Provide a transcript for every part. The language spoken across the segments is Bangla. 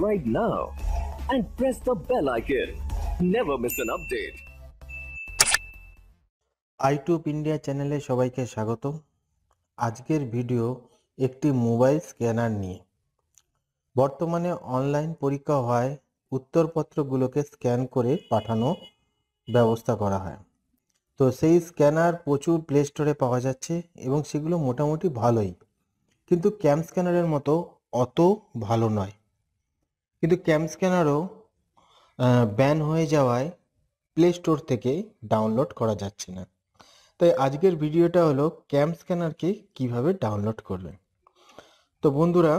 subscribe now and press the bell icon. Never miss an update. ITube India চ্যানেলে সবাইকে স্বাগত। আজকের ভিডিও একটি মোবাইল স্ক্যানার নিয়ে। বর্তমানে অনলাইন পরীক্ষা হয় উত্তরপত্রগুলোকে স্ক্যান করে পাঠানো ব্যবস্থা করা হয়। তো সেই স্ক্যানার প্রচুর প্লে স্টোরে পাওয়া যাচ্ছে এবং সেগুলো মোটামুটি ভালোই, কিন্তু ক্যাম স্ক্যানারের মতো অত ভালো নয়। কিন্তু ক্যাম স্ক্যানারও ব্যান হয়ে যাওয়ায় প্লে স্টোর থেকে ডাউনলোড করা যাচ্ছে না। তাই আজকের ভিডিওটা হলো ক্যাম স্ক্যানারকে কিভাবে ডাউনলোড করবে। তো বন্ধুরা,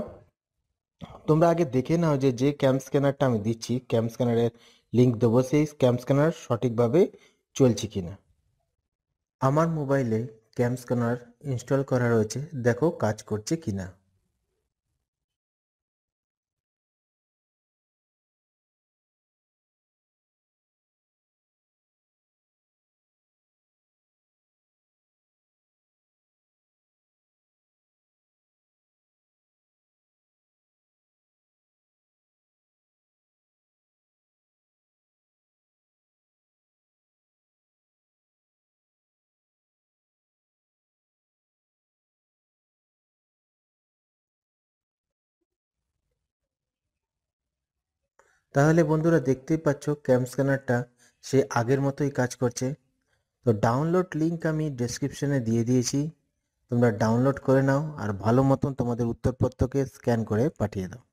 তোমরা আগে দেখে নাও যে ক্যাম স্ক্যানারটা আমি দিচ্ছি, ক্যাম স্ক্যানারের লিঙ্ক দেবো, সেই ক্যাম স্ক্যানার সঠিকভাবে চলছে কিনা। আমার মোবাইলে ক্যাম স্ক্যানার ইনস্টল করা রয়েছে, দেখো কাজ করছে কিনা। তাহলে বন্ধুরা দেখতেই পাচ্ছ ক্যাম স্ক্যানারটা সে আগের মতোই কাজ করছে। তো ডাউনলোড লিঙ্ক আমি ডেসক্রিপশনে দিয়ে দিয়েছি, তোমরা ডাউনলোড করে নাও আর ভালো মতন তোমাদের উত্তরপত্রকে স্ক্যান করে পাঠিয়ে দাও।